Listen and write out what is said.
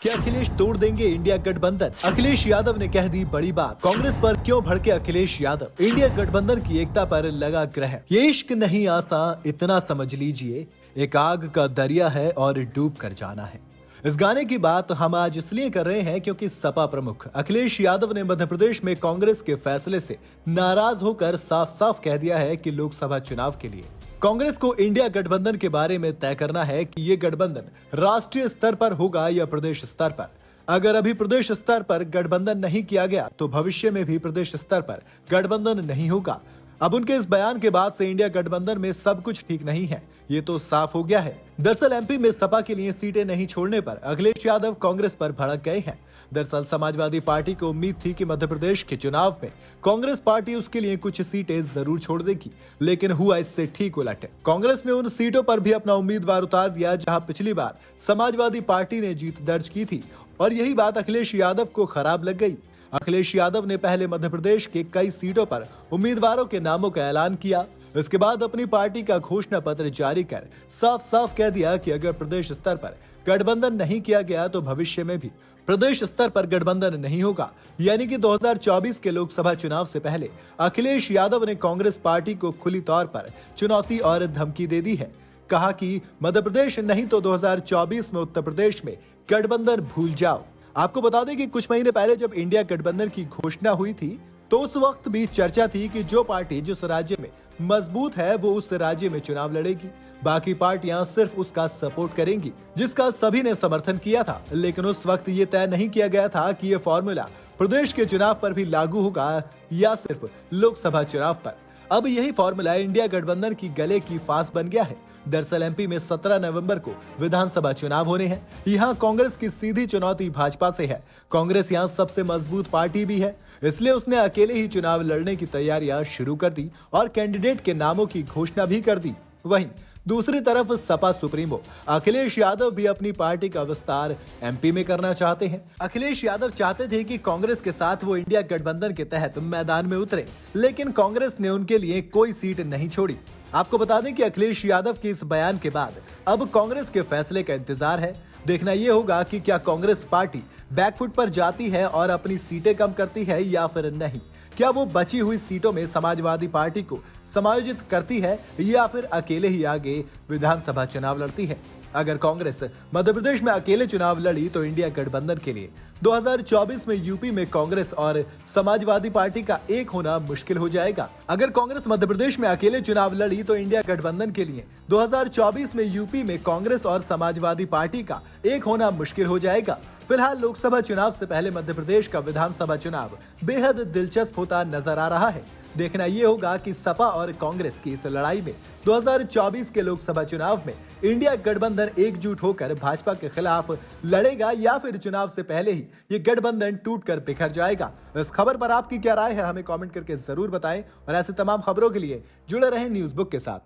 कि अखिलेश तोड़ देंगे इंडिया गठबंधन। अखिलेश यादव ने कह दी बड़ी बात। कांग्रेस पर क्यों भड़के अखिलेश यादव? इंडिया गठबंधन की एकता पर लगा ग्रहण। ये इश्क नहीं आसान, इतना समझ लीजिए, एक आग का दरिया है और डूब कर जाना है। इस गाने की बात हम आज इसलिए कर रहे हैं क्योंकि सपा प्रमुख अखिलेश यादव ने मध्य प्रदेश में कांग्रेस के फैसले से नाराज होकर साफ साफ कह दिया है कि लोकसभा चुनाव के लिए कांग्रेस को इंडिया गठबंधन के बारे में तय करना है कि ये गठबंधन राष्ट्रीय स्तर पर होगा या प्रदेश स्तर पर। अगर अभी प्रदेश स्तर पर गठबंधन नहीं किया गया तो भविष्य में भी प्रदेश स्तर पर गठबंधन नहीं होगा। अब उनके इस बयान के बाद से इंडिया गठबंधन में सब कुछ ठीक नहीं है, ये तो साफ हो गया है। दरअसल एमपी में सपा के लिए सीटें नहीं छोड़ने पर अखिलेश यादव कांग्रेस पर भड़क गए हैं। दरअसल समाजवादी पार्टी को उम्मीद थी कि मध्य प्रदेश के चुनाव में कांग्रेस पार्टी उसके लिए कुछ सीटें जरूर छोड़ देगी, लेकिन हुआ इससे ठीक उलट। कांग्रेस ने उन सीटों पर भी अपना उम्मीदवार उतार दिया जहां पिछली बार समाजवादी पार्टी ने जीत दर्ज की थी, और यही बात अखिलेश यादव को खराब लग गई। अखिलेश यादव ने पहले मध्य प्रदेश के कई सीटों पर उम्मीदवारों के नामों का ऐलान किया। इसके बाद अपनी पार्टी का घोषणा पत्र जारी कर साफ साफ कह दिया कि अगर प्रदेश स्तर पर गठबंधन नहीं किया गया तो भविष्य में भी प्रदेश स्तर पर गठबंधन नहीं होगा। यानी कि 2024 के लोकसभा चुनाव से पहले अखिलेश यादव ने कांग्रेस पार्टी को खुली तौर पर चुनौती और धमकी दे दी है। कहा कि मध्य प्रदेश नहीं तो 2024 में उत्तर प्रदेश में गठबंधन भूल जाओ। आपको बता दें कि कुछ महीने पहले जब इंडिया गठबंधन की घोषणा हुई थी तो उस वक्त भी चर्चा थी कि जो पार्टी जिस राज्य में मजबूत है वो उस राज्य में चुनाव लड़ेगी, बाकी पार्टियां सिर्फ उसका सपोर्ट करेंगी, जिसका सभी ने समर्थन किया था। लेकिन उस वक्त ये तय नहीं किया गया था कि ये फॉर्मूला प्रदेश के चुनाव पर भी लागू होगा या सिर्फ लोकसभा चुनाव पर। अब यही फॉर्मूला इंडिया गठबंधन की गले की फांस बन गया है। दरअसल एमपी में 17 नवंबर को विधानसभा चुनाव होने हैं। यहाँ कांग्रेस की सीधी चुनौती भाजपा से है। कांग्रेस यहाँ सबसे मजबूत पार्टी भी है, इसलिए उसने अकेले ही चुनाव लड़ने की तैयारियां शुरू कर दी और कैंडिडेट के नामों की घोषणा भी कर दी। वहीं दूसरी तरफ सपा सुप्रीमो अखिलेश यादव भी अपनी पार्टी का विस्तार एमपी में करना चाहते हैं। अखिलेश यादव चाहते थे कि कांग्रेस के साथ वो इंडिया गठबंधन के तहत मैदान में उतरे, लेकिन कांग्रेस ने उनके लिए कोई सीट नहीं छोड़ी। आपको बता दें कि अखिलेश यादव के इस बयान के बाद अब कांग्रेस के फैसले का इंतजार है। देखना यह होगा कि क्या कांग्रेस पार्टी बैकफुट पर जाती है और अपनी सीटें कम करती है या फिर नहीं। क्या वो बची हुई सीटों में समाजवादी पार्टी को समायोजित करती है या फिर अकेले ही आगे विधानसभा चुनाव लड़ती है। अगर कांग्रेस मध्य प्रदेश में अकेले चुनाव लड़ी तो इंडिया गठबंधन के लिए 2024 में यूपी में कांग्रेस और समाजवादी पार्टी का एक होना मुश्किल हो जाएगा। अगर कांग्रेस मध्य प्रदेश में अकेले चुनाव लड़ी तो इंडिया गठबंधन के लिए 2024 में यूपी में कांग्रेस और समाजवादी पार्टी का एक होना मुश्किल हो जाएगा। फिलहाल लोकसभा चुनाव से पहले मध्य प्रदेश का विधानसभा चुनाव बेहद दिलचस्प होता नजर आ रहा है। देखना यह होगा कि सपा और कांग्रेस की इस लड़ाई में 2024 के लोकसभा चुनाव में इंडिया गठबंधन एकजुट होकर भाजपा के खिलाफ लड़ेगा या फिर चुनाव से पहले ही ये गठबंधन टूटकर बिखर जाएगा। इस खबर पर आपकी क्या राय है, हमें कमेंट करके जरूर बताएं और ऐसे तमाम खबरों के लिए जुड़े रहें न्यूज़ बुक के साथ।